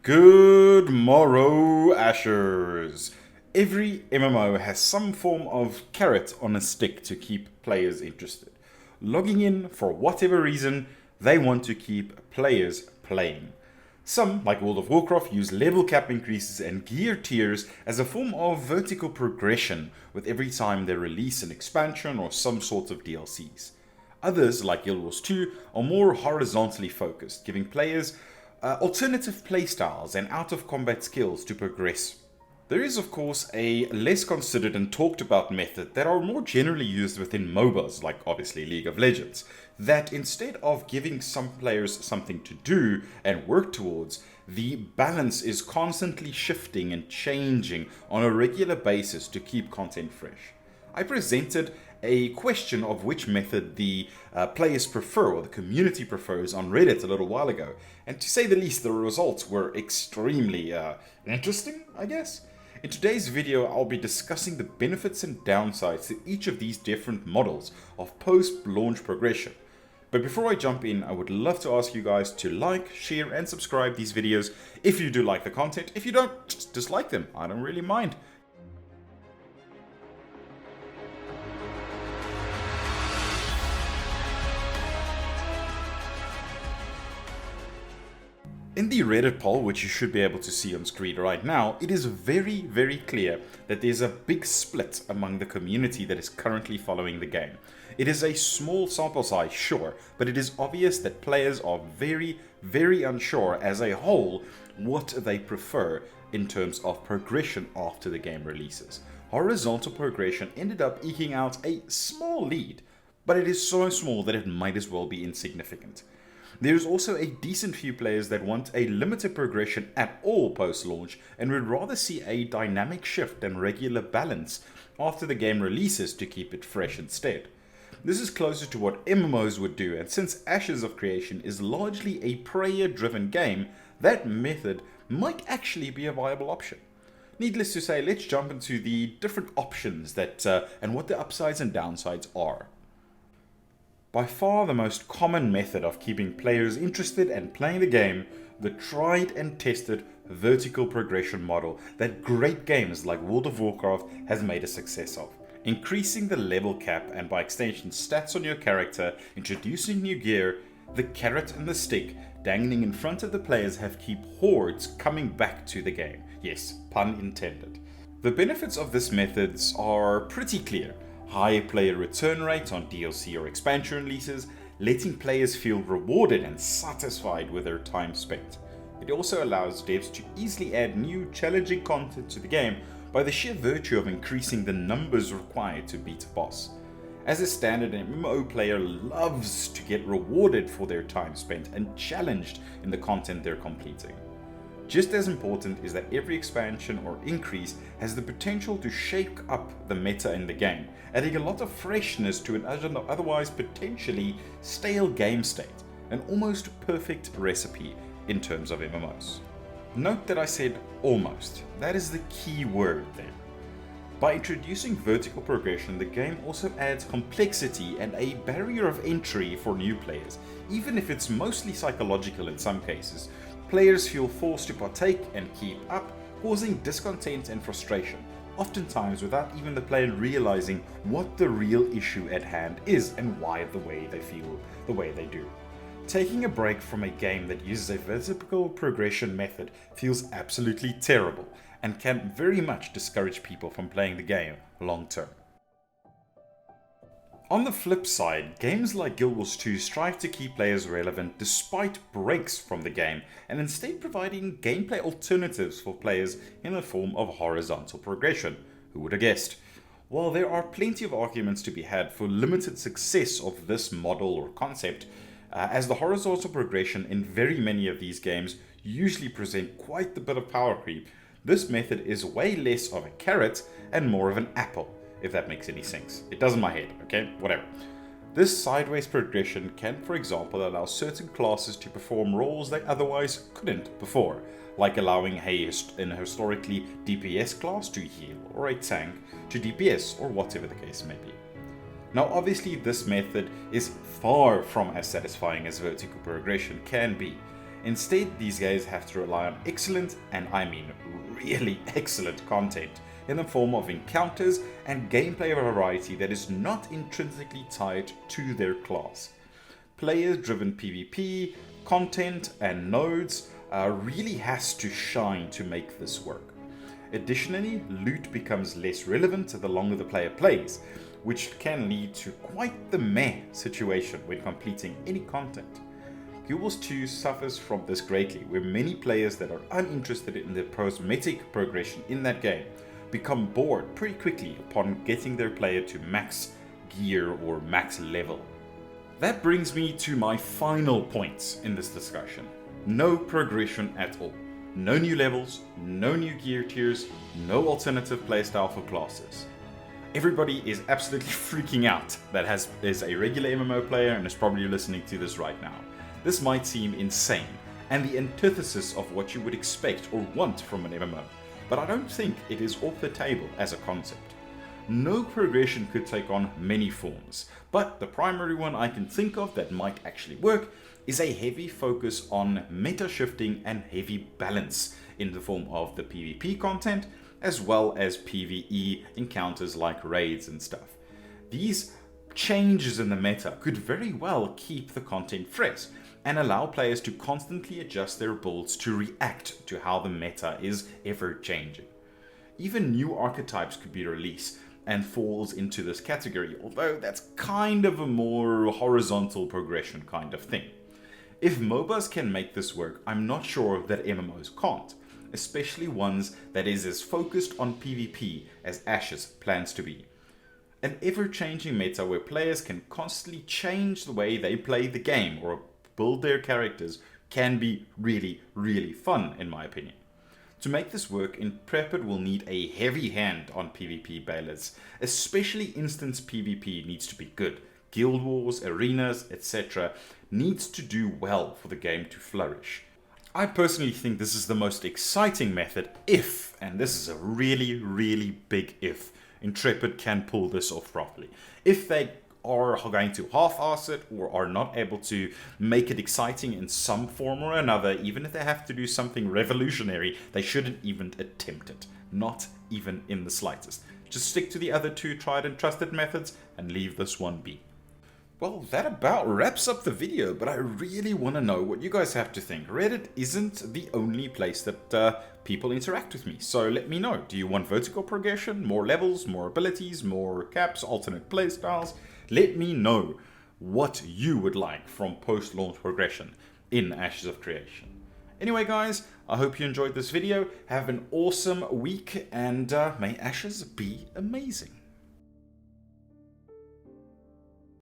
Good morrow, Ashers. Every MMO has some form of carrot on a stick to keep players interested. Logging in for whatever reason, they want to keep players playing. Some, like World of Warcraft, use level cap increases and gear tiers as a form of vertical progression with every time they release an expansion or some sort of DLCs. Others, like Guild Wars 2, are more horizontally focused, giving players alternative playstyles and out-of-combat skills to progress. There is, of course, a less considered and talked about method that are more generally used within MOBAs, like obviously League of Legends, that instead of giving some players something to do and work towards, the balance is constantly shifting and changing on a regular basis to keep content fresh. I presented a question of which method the players prefer or the community prefers on Reddit a little while ago, and to say the least, the results were extremely interesting, I guess. In today's video, I'll be discussing the benefits and downsides to each of these different models of post-launch progression. But before I jump in, I would love to ask you guys to like, share, and subscribe these videos if you do like the content. If you don't, just dislike them. I don't really mind. In the Reddit poll, which you should be able to see on screen right now, it is very clear that there's a big split among the community that is currently following the game. It is a small sample size, sure, but it is obvious that players are very unsure as a whole what they prefer in terms of progression after the game releases. Horizontal progression ended up eking out a small lead, but it is so small that it might as well be insignificant. There's also a decent few players that want a limited progression at all post-launch and would rather see a dynamic shift and regular balance after the game releases to keep it fresh instead. This is closer to what MMOs would do, and since Ashes of Creation is largely a prayer-driven game, that method might actually be a viable option. Needless to say, let's jump into the different options that and what the upsides and downsides are. By far the most common method of keeping players interested and playing the game, the tried and tested vertical progression model that great games like World of Warcraft has made a success of. Increasing the level cap and by extension stats on your character, introducing new gear, the carrot and the stick dangling in front of the players have kept hordes coming back to the game. Yes, pun intended. The benefits of this methods are pretty clear. Higher player return rate on DLC or expansion releases, letting players feel rewarded and satisfied with their time spent. It also allows devs to easily add new challenging content to the game by the sheer virtue of increasing the numbers required to beat a boss. As a standard, an MMO player loves to get rewarded for their time spent and challenged in the content they're completing. Just as important is that every expansion or increase has the potential to shake up the meta in the game, adding a lot of freshness to an otherwise potentially stale game state, an almost perfect recipe in terms of MMOs. Note that I said almost, that is the key word there. By introducing vertical progression, the game also adds complexity and a barrier of entry for new players, even if it's mostly psychological in some cases. Players feel forced to partake and keep up, causing discontent and frustration, oftentimes without even the player realizing what the real issue at hand is and why the way they feel the way they do. Taking a break from a game that uses a vertical progression method feels absolutely terrible and can very much discourage people from playing the game long term. On the flip side, games like Guild Wars 2 strive to keep players relevant despite breaks from the game and instead providing gameplay alternatives for players in the form of horizontal progression. Who would have guessed? While there are plenty of arguments to be had for limited success of this model or concept, as the horizontal progression in very many of these games usually present quite the bit of power creep, this method is way less of a carrot and more of an apple. If that makes any sense. It does in my head, okay? Whatever. This sideways progression can, for example, allow certain classes to perform roles they otherwise couldn't before, like allowing an historically DPS class to heal, or a tank to DPS, or whatever the case may be. Now obviously this method is far from as satisfying as vertical progression can be, Instead, these guys have to rely on excellent, and I mean really excellent content in the form of encounters and gameplay variety that is not intrinsically tied to their class. Player-driven PvP, content, and nodes really has to shine to make this work. Additionally, loot becomes less relevant the longer the player plays, which can lead to quite the meh situation when completing any content. Guild Wars 2 suffers from this greatly, where many players that are uninterested in the cosmetic progression in that game become bored pretty quickly upon getting their player to max gear or max level. That brings me to my final points in this discussion. No progression at all. No new levels, no new gear tiers, no alternative playstyle for classes. Everybody is absolutely freaking out that is a regular MMO player and is probably listening to this right now. This might seem insane and the antithesis of what you would expect or want from an MMO, but I don't think it is off the table as a concept. No progression could take on many forms, but the primary one I can think of that might actually work is a heavy focus on meta shifting and heavy balance in the form of the PvP content as well as PvE encounters like raids and stuff. These changes in the meta could very well keep the content fresh and allow players to constantly adjust their builds to react to how the meta is ever changing. Even new archetypes could be released and falls into this category, although that's kind of a more horizontal progression kind of thing. If MOBAs can make this work, I'm not sure that MMOs can't, especially ones that is as focused on PvP as Ashes plans to be. An ever-changing meta where players can constantly change the way they play the game or build their characters can be really, really fun in my opinion. To make this work, Intrepid will need a heavy hand on PvP balance, especially instance PvP needs to be good. Guild Wars, arenas, etc. needs to do well for the game to flourish. I personally think this is the most exciting method if, and this is a really, really big if, Intrepid can pull this off properly. If they are going to half-ass it or are not able to make it exciting in some form or another, even if they have to do something revolutionary, they shouldn't even attempt it. Not even in the slightest. Just stick to the other two tried and trusted methods and leave this one be. Well, that about wraps up the video, but I really want to know what you guys have to think. Reddit isn't the only place that people interact with me, so let me know. Do you want vertical progression, more levels, more abilities, more caps, alternate playstyles? Let me know what you would like from post-launch progression in Ashes of Creation. Anyway guys, I hope you enjoyed this video. Have an awesome week and may Ashes be amazing.